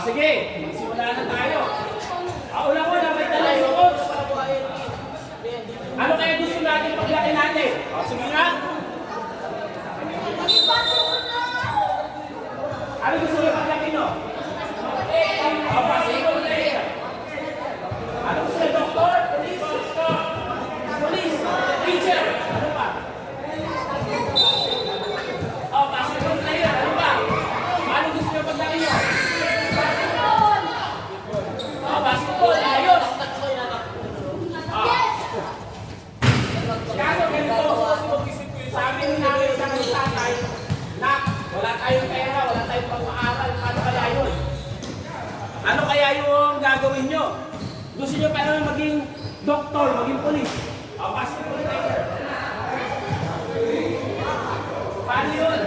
Sige, magsimula na tayo. Una-una, may dala yung coach. Ano kaya gusto natin paglaki natin? Sige nga. Ano gusto nyo paglaki no? Basketball player. Ano gusto nyo? Doktor? Police? Teacher? Ano pa? Basketball player. Ano pa? Ano gusto nyo paglaki nyo? Basketball. Ayos. Kaso ganito, sabi ni namin sa mga tatay, nak, wala tayong pera, wala tayong pang-aaral, paano kaya yun? Ano kaya yung gagawin nyo? Gusto nyo pa naman maging doktor, maging polis? Basketball player. Paano yun?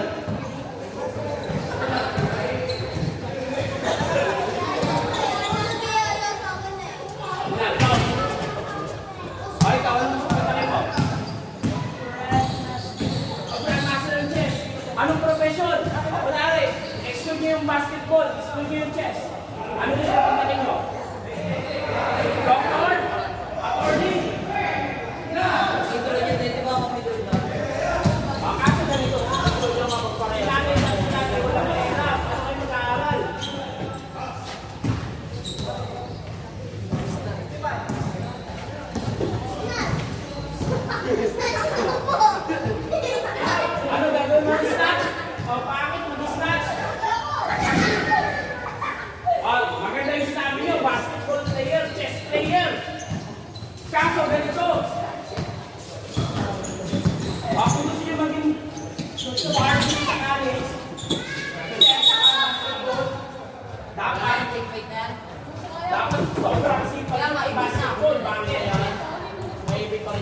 Anong profession? Kunwari, exclude nyo yung basketball, exclude nyo yung chess. Ano nyo sa pagdating nyo? Doctor? Attorney? Kaso ganito, kailangan natin natin wala mahirap. Ano kayo mag-aaral? Ano gagawin mo? Mag-snatch? Bakit mag-snatch? Maganda yung sinabi nyo, basketball player, chess player. Kaso ganito. Kung gusto nyo maging party sa college, dapat sobrang sipag sa basketball. Bakit?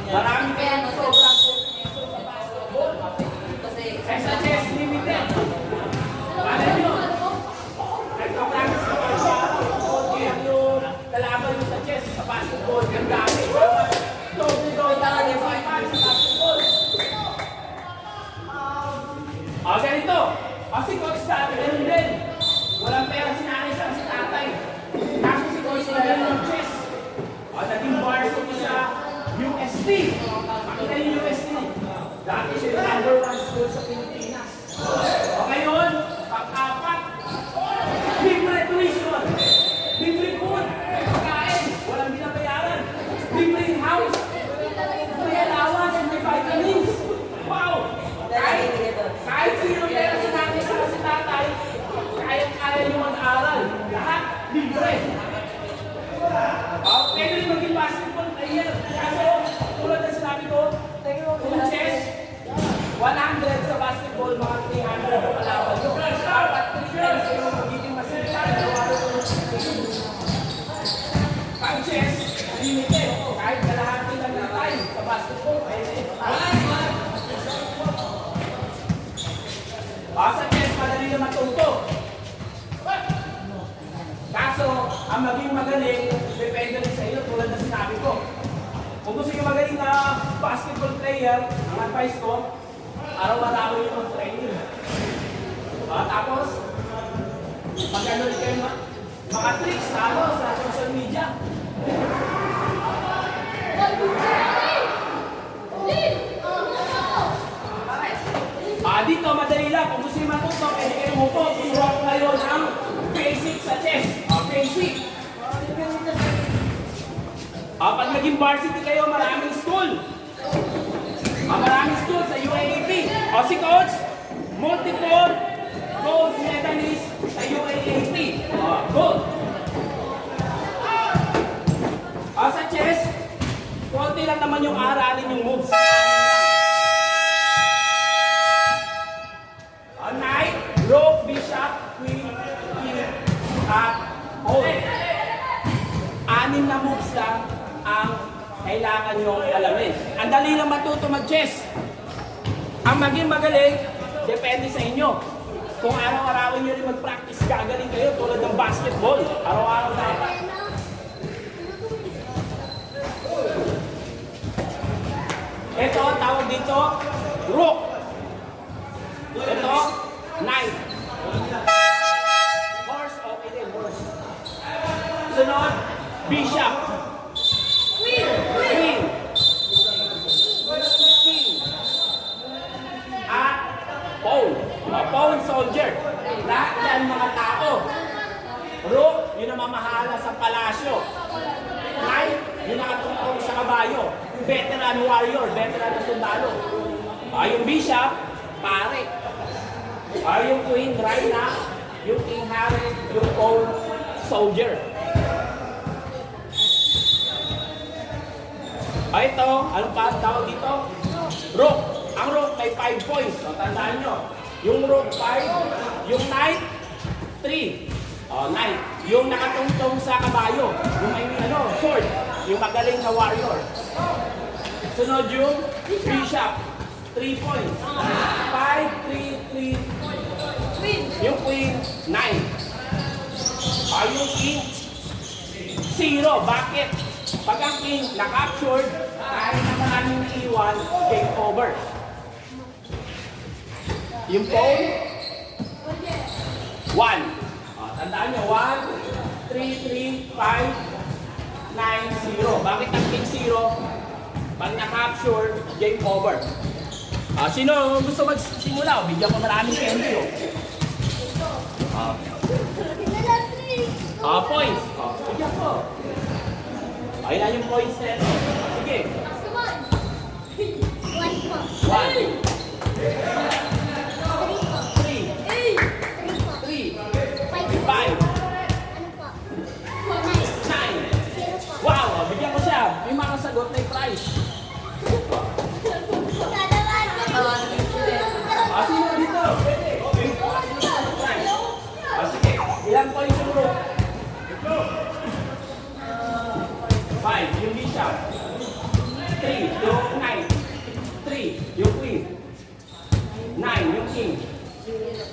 Marami kaya na sobrang sa chess limited. Paano nyo? Nagpa-practice ka pa sa yung kalaban nyo sa chess, sa basketball, ang dami. Ito, talaga yung 5 sa basketball. Ganito. Si coach dati, ganun din. Walang pera si nanay sa si tatay. Kaso si coach na ganun ng chess. Naging varsity sa UST. Makita yung UST. Dati siya yung number 1 school sa Pilipinas. Ngayon, pang-apat, libre tuition, libre food, pagkain, walang binabayaran, libre house, may allowance, may vitamins. Wow! Kahit sino pera si natin sa si tatay, kaya nyo mag-aral. Lahat, libre. Pwede rin maging basketball player. Kaso, tulad na sinabi ko, kung chess, 100 sa basketball, mga 300 na palaban. Yung dapat 3 days, yung magiging masilitan. Pag chess, limited. Kahit kalahati lang ng time sa basketball, pwede. Sa chess, madali na matuto. Kaso, ang maging magaling, depende rin sa iyo, tulad na sinabi ko. Kung gusto nyo magaling na basketball player, ang advice ko, araw-araw yung mag-training. Tapos, mag-ano rin kayo mga tricks sa social media. Dito, madali lang. Kung gusto nyo matuto, pwede kayo umupo. Turuan ko kayo ng basic sa chess. Basic. Pag naging varsity kayo, maraming school. Maraming school sa UAAP. Si coach, multiple gold medalist sa UAAP. Gold. Sa chess, konti lang naman yung aralin yung moves. Knight, rook, bishop, queen, king, at hold. 6 na moves lang ang kailangan nyo alamin. Ang dali lang matuto mag-chess. Ang maging magaling, depende sa inyo. Kung araw-araw nyo rin mag-practice, gagaling kayo tulad ng basketball. Araw-araw dapat. Ito, tawag dito, rook. Ito, knight. Horse, okay din, horse. Sunod, bishop. Queen. King. At pawn. Pawn soldier. Lahat yan mga tao. Rook, yun ang mamahala sa palasyo. Knight, yun nakatungtong sa kabayo. Veteran warrior, veteran na sundalo. Yung bishop, pare. Yung queen, Rhina. Yung king, Harry. Yung pawn, soldier. Ito, anong pa tawag dito? Rook. Ang rook may 5 points. So, tandaan nyo. Yung rook 5, yung knight 3. Knight. Yung nakatungtong sa kabayo. Yung may sword. Yung magaling na warrior. Sunod yung bishop. 3 points. 5, 3, 3. Yung queen, 9. Yung king, 0. Bakit? Pag ang king na-captured, kahit na maraming naiwan, game over. Yung pawn, 1. Tandaan nyo, 1, 3, 3, 5, 9, 0. Bakit ang king 0? Pag na-captured, game over. Sino gusto magsimula? Bigyan ko maraming candy. Points. Bigyan ko. Ilan yung points na ito? Sige. 1. 9. Wow! Bigyan ko siya. May makasagot na yung prize. Sino dito? Pwede. Sige. Ilang points yung rook? 5. Yung bishop. 3. Yung knight. 3. Yung queen. 9. Yung king.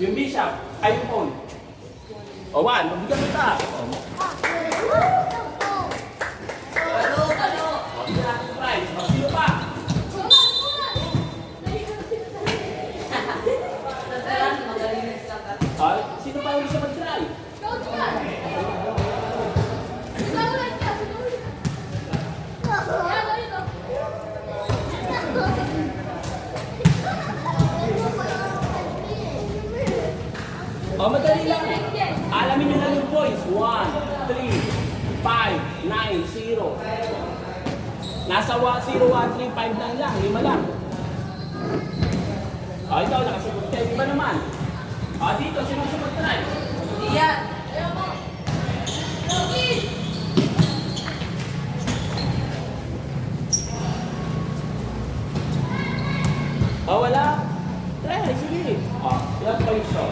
Yung bishop. Ay, yung pawn. 1. Mabigyan mo ita. Sino pa? Sino pa yung gusto mag-try? Madali lang. Alamin nyo lang yung points. 1, 3, 5, 9, 0. Nasa 0, 1, 3, 5, 9 lang. 5 lang. Ikaw, nakasagot kayo. Iba naman. Dito, sino gusto mag-try? Iyan. Wala. Try, sige. Ilang points to?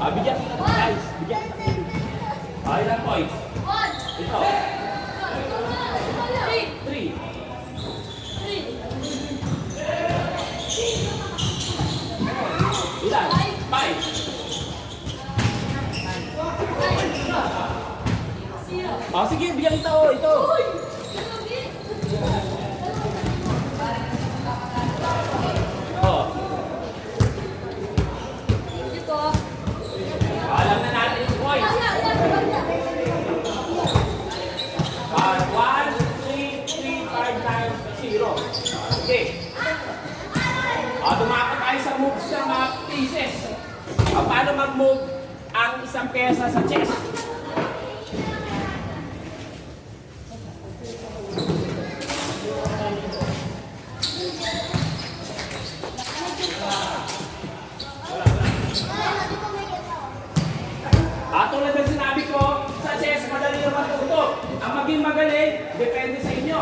Bigyan kita guys. Bigyan kita. Ilang points? 1. Ito. 3. Ilan? 5. Sige, bigyan kita. Ito. Alam na natin yung points. 1, 3, 3, 5, 9, 0. Okay. Dumakot tayo sa moves ng mga pieces. Paano mag-move ang isang pyesa sa chess? Tulad ng sinabi ko, sa chess, madali na matuto. Ang maging magaling, depende sa inyo.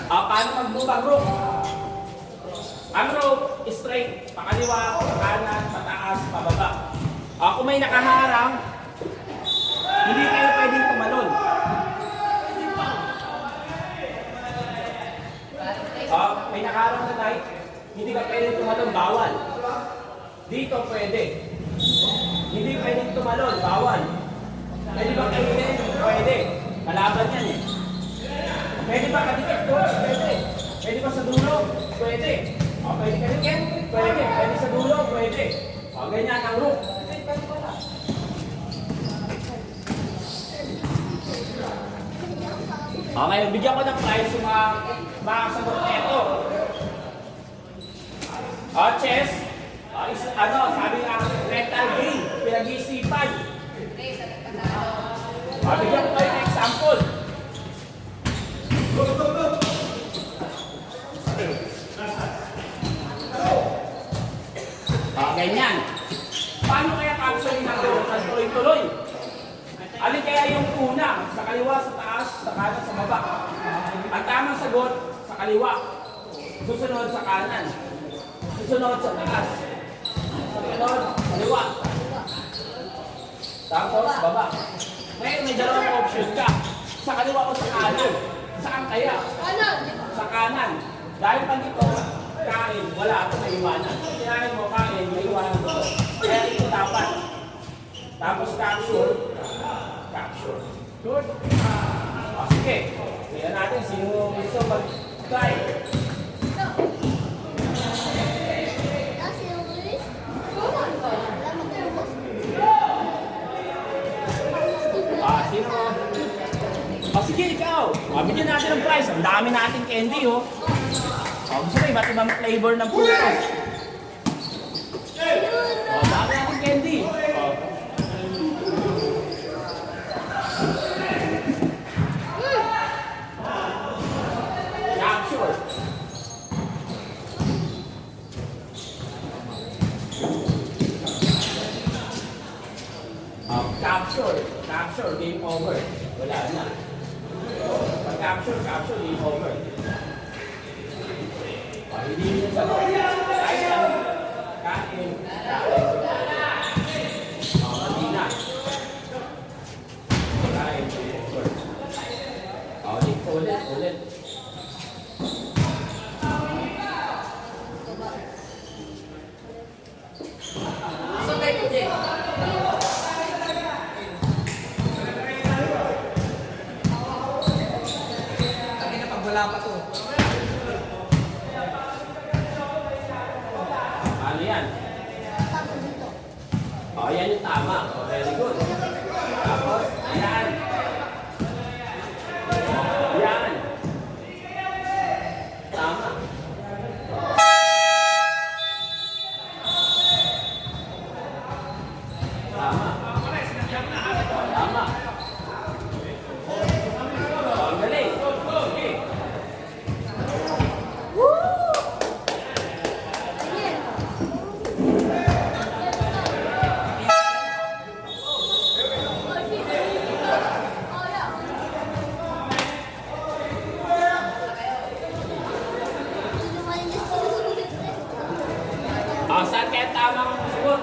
Paano mag-move ang rook? Ang rook, straight, pakaliwa, kanan, pataas, pababa. Kung may nakaharang, hindi kayo pwedeng tumalon. May nakaharang na knight, hindi ka pwedeng tumalon, bawal. Dito pwede. Hindi pwedeng tumalon, bawal. Pwede ba kainin? Pwede. Kalaban yan Pwede ba kadikit doon? Pwede. Pwede ba sa dulo? Pwede. O, pwede ka rin, Ken? Pwede. Pwede sa dulo, pwede. O, ganyan ang rook. Okay, bigyan ko ng prize yung mga makasagot neto. O, chess. O, ano, sabi nga, mental game, pinag-iisipan. O, bigyan ko kayo ng example. Ganyan. Paano kaya capturing natin ang tuloy-tuloy? Alin kaya yung una? Sa kaliwa, sa taas, sa kanan, sa baba? Ang tamang sagot, sa kaliwa. Susunod sa kanan. Susunod sa taas. Susunod, kaliwa. Tapos, baba. Ngayon, may dalawang option ka. Sa kaliwa o sa kanan. Saan kaya? Kanan. Sa kanan. Dahil pag ito, kain, wala ito may iwanan. Kinain mo kain, may iwanan ito. Kaya ito dapat. Tapos capture. Capture. Good. Sige. Tingnan natin sino gusto mag-try. Sino? Sige, ikaw. Bigyan natin ng prize. Ang dami natin candy, oh. Gusto mo, iba't ibang flavor ng putos. Dami natin candy. Capture. Capture, game over. Wala na. Pag capture, game over. Hindi mo sa kahit ang kain. Hindi na. Kain. Ulit. Wala pa to. Ano yan? Yan yung tama. Very good. Tapos, yan. Yan. Tama. Tama. Tama. Ang galing. Okay. Saan kaya tamang sagot?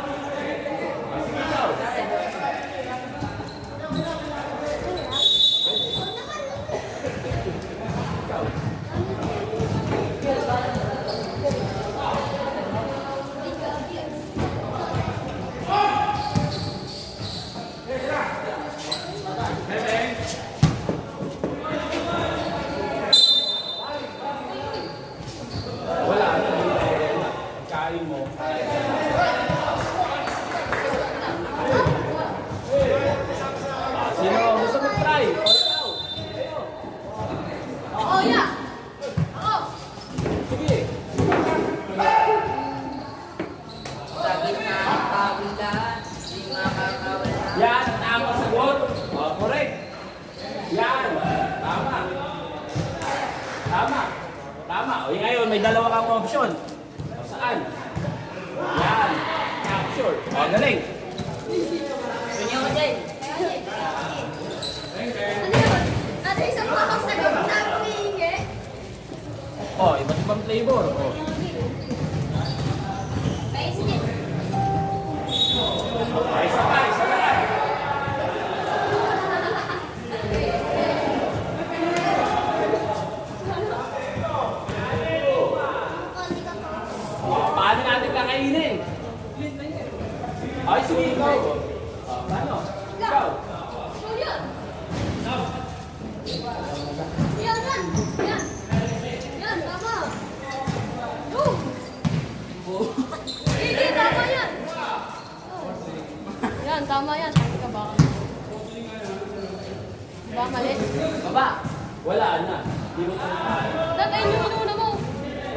Sige daw. Wala na. Kain mo. Sino gusto mag-try? O ikaw? Oh, yeah. Ako. Sige. Yan, tama sagot. Correct. Yan, tama. Tama. O ngayon, may dalawa kang option. O saan? Yan, capture. O, galing. Ano yun? Ano isang pakak sa gawin namin hihingi? O, iba't ibang flavor. O. Ay, sige. Isa pa. Paano natin kakainin? Ay, sige, ikaw. Paano? Ikaw. Oh, yan. Yan. Yan, tama. Go. Tama yan. Sabi ka ba? Ba, mali? Baba. Wala na. Di mo Dati yun yung inuna mo.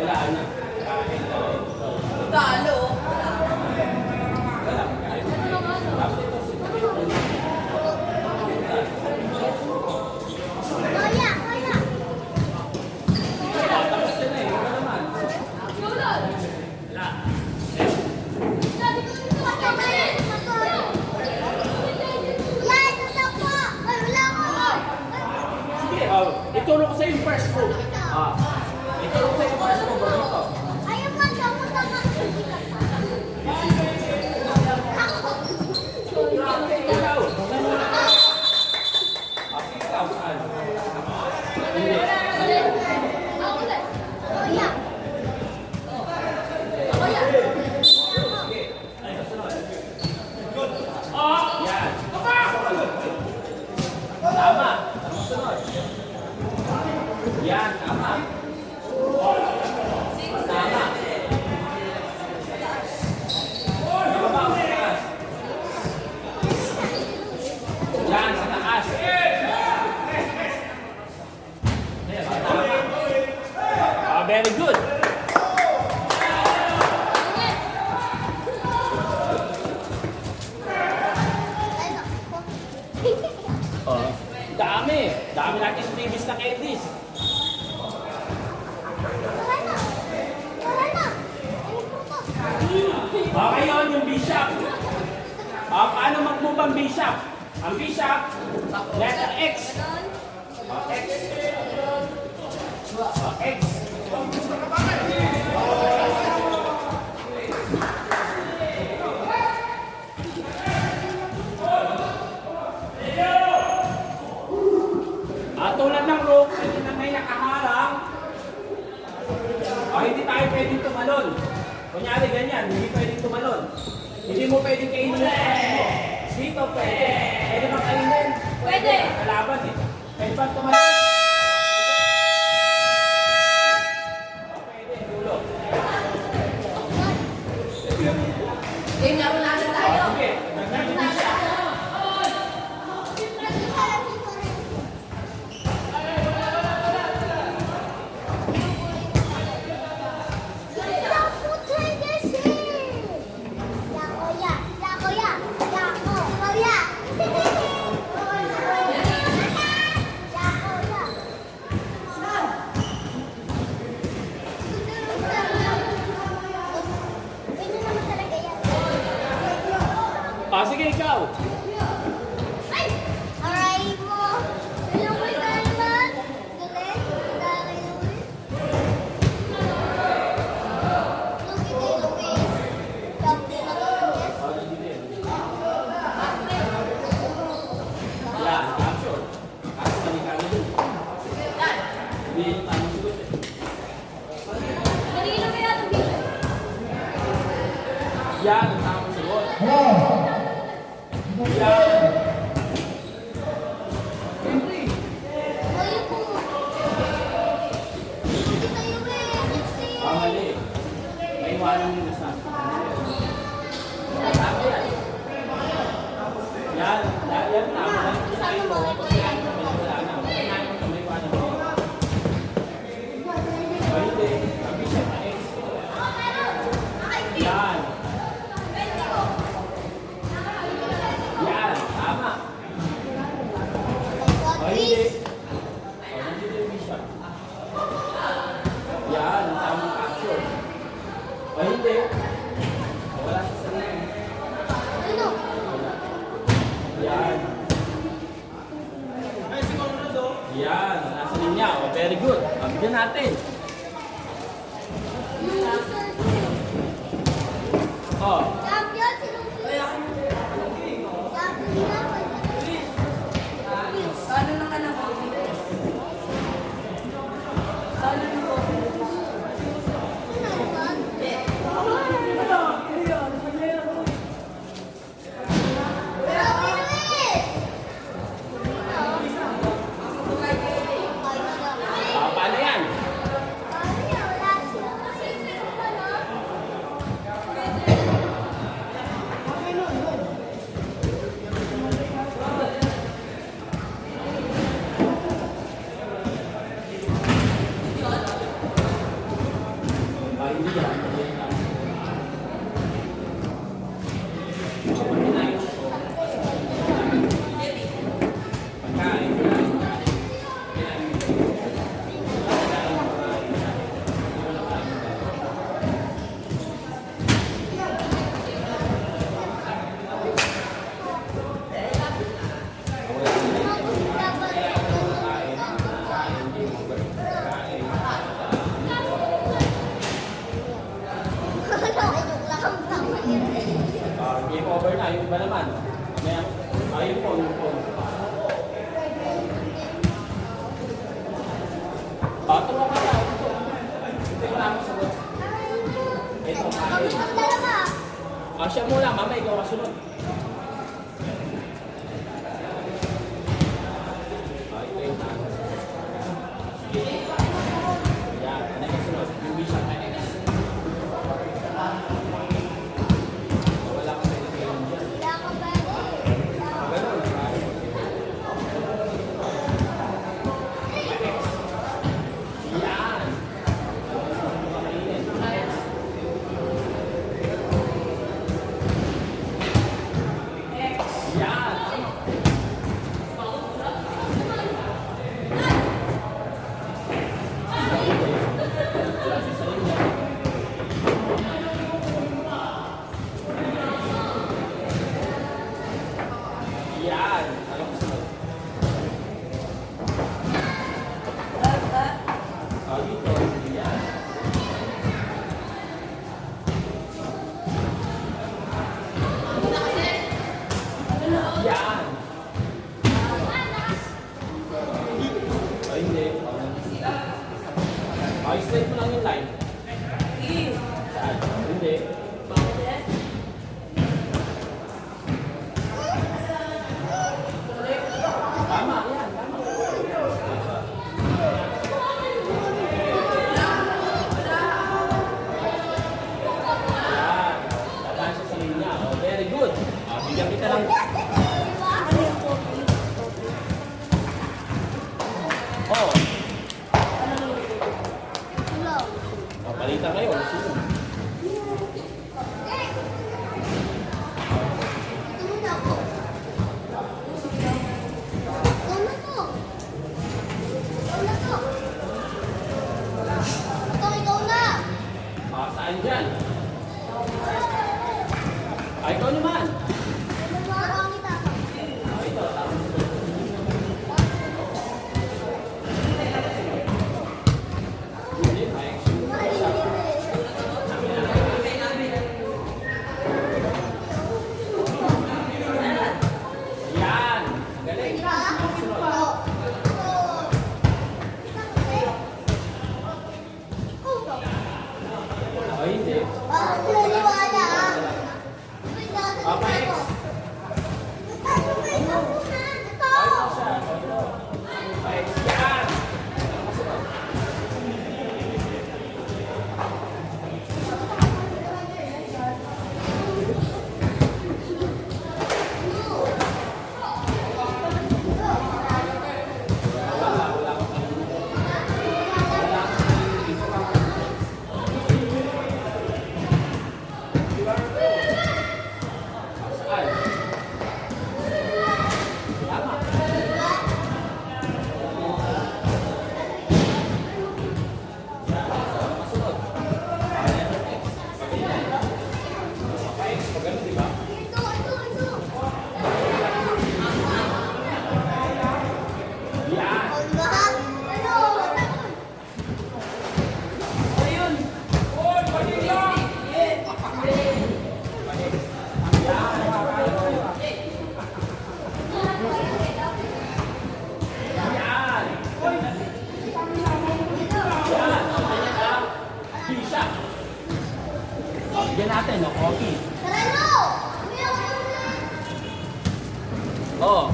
wala na. Talo. Ito lang ano. Kuya, kuya. Tapos ka na eh. Wala naman. Wala. Wala. Sabi ko dito ka tayo. Yan, ito po. Ay, wala ko. Sige, ituro ko sa'yo yung first move. Ituro ko sa'yo yung first move. Dito. Ayaw pa, ako na makikita pa. Ikaw. Ikaw, saan? Hindi. Ako ulit. Kuya. Kuya. Yan. Tama. Sunod. Yan, tama. Tama. Ibaba mo sa taas. Yan, sa taas. Tama. Very good. Ay, naku. Dami. Dami natin previous na candies. Wala na. Wala na. Ano po to? Okay yun, yung bishop. Paano mag-move ang bishop? Ang bishop, letter X. X. X. Tulad ng rope, hindi na may nakaharang. Hindi tayo pwedeng tumalon. Kunyari ganyan, hindi pwedeng tumalon. Hindi mo pwedeng kainin yung pass mo. Dito pwede. Pwede bang kainin? Pwede. Kalaban eh. Pwede bang tumalon? Pwede, dulo. Game na muna na tayo. Sige, nagkakita siya. Sige, ikaw. Aray mo! Ilang may kailan? Galing? Dahil ulit? Lugi. Sabi na lang, yes? Yan, action. Kasi kanikano dun. Hindi yung tamang sagot eh. Kanino kaya itong bishop? Yan, ang tamang sagot. Yan. Ayaw po. Hindi tayo eh. Mali. May iwanan yung isa. Tama yan. Yan, yan tama. Sama mo, ito yan. Wala na. May iwanan mo. Hindi. Sabi siya na X. Yan. Yan, tama. Hindi. Nandito yung bishop. Yan, ang tamang action. Hindi. Wala sa sarili. Ano? Yan. Yan, nasa linya. Oh, very good. Bigyan natin. Oh, Champion, sinong Ano na ka na po? Ano na po? paano yan? Hindi yan. Hindi yan. Kapag kinayos ko, pagkain, game over na. Yung iba naman. Mamaya, yung phone, yung phone. Tulungan ka na. Ito yung ako sunod. Ito, siya muna, mama, ikaw kasunod. Ito yung ako. Yan, ano yung kasunod? Yung bisa na X. Wala ka sa ito yung dyan. Ganun. Yan. Yan. Yan. Ano ko sunod? Dito. Yan. Yan. Ay, hindi. Ay, straight mo lang yung line. Saan? Hindi. Tama, yan. Tama. Yan. Tataan siya sa linya. Oh, very good. Bigyan kita lang. Oh, palitan kayo. Sino? Saan dyan? Ikaw naman. Ito, tama. Hindi, yan. Galing. Ay, hindi. Papa X. Ay, ito siya. Ito. Papa X. Yan. Bigyan natin, no? Coffee. Oo.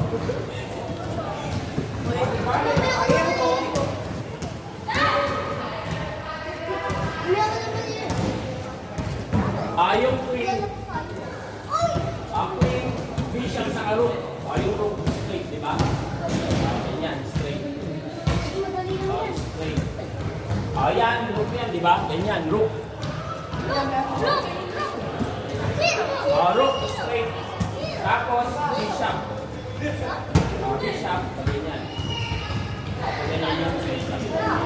Yung queen, queen, bishop sa rook. Yung rook straight, di ba? Ganyan, straight. Straight. Yan, rook yan, di ba? Ganyan, rook. Rook! Sit! Rook, straight. Tapos, bishop. Bishop, sabi niyan. Ganyan yung bishop. Bishop.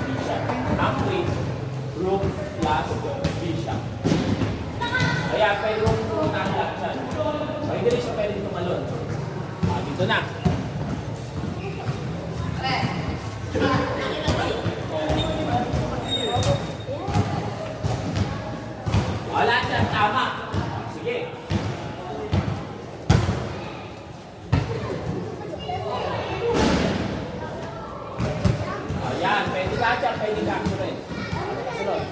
Bishop. Ang queen, rook plus bishop. Kaya pwede rook ang lahat dyan. Hindi rin siya pwede tumalon. Dito na. Lahat yan, tama. Sige. Ayan, pwede lahat yan, pwede lahat rin. Sunod.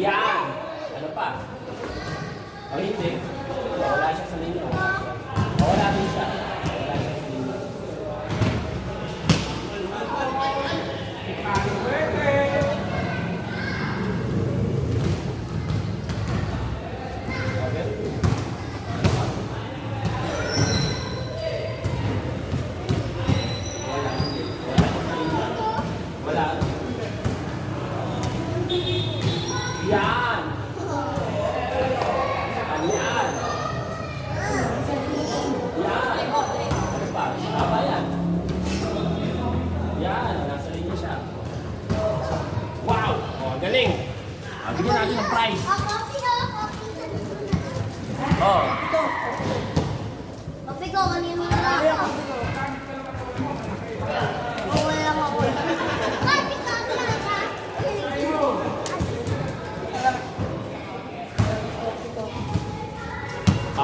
Yan. Ano pa? O hindi. Wala siya sa linya. Wala din siya. Wala siya sa linya. Wala. Yan. Yan. Yan. Ano pa? Tama yan. Yan. Nasa linya siya. Wow! Oh, galing. Bigyan natin ng prize. Oh. Papi ko, kanina na lang ako. Wala lang ako. Papi ko, kanina ka.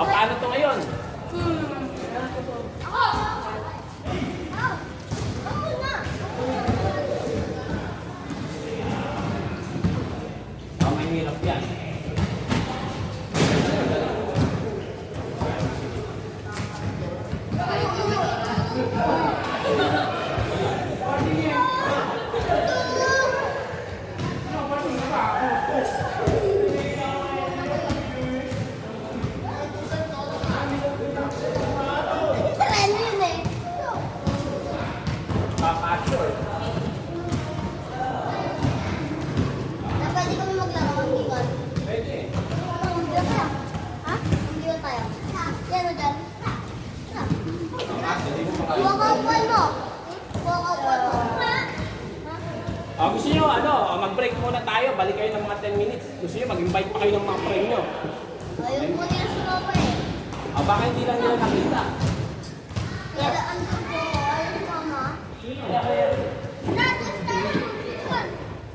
Paano to ngayon? Ako! Ako na! Mahirap yan. Sarili yun eh. Sure. Na pwede kami maglaro ng gigon. Pwede. Hindi tayo. Ha? Hindi tayo. Yan o dyan. Walk out ball mo. Walk out ball mo. Gusto nyo, mag-break muna tayo. Balik kayo ng mga 10 minutes. Gusto nyo, mag-invite pa kayo ng mga friend nyo. Ayun po nila si Papa eh. Baka hindi lang nila nakita. Kaya ano po, ayun mama. Natas tayo.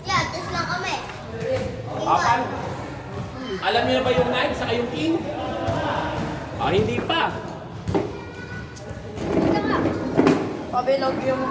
Yeah, tas lang kami. Paano? Alam niyo na ba yung knight sa yung king? Hindi pa. Ito nga. Pabilog yung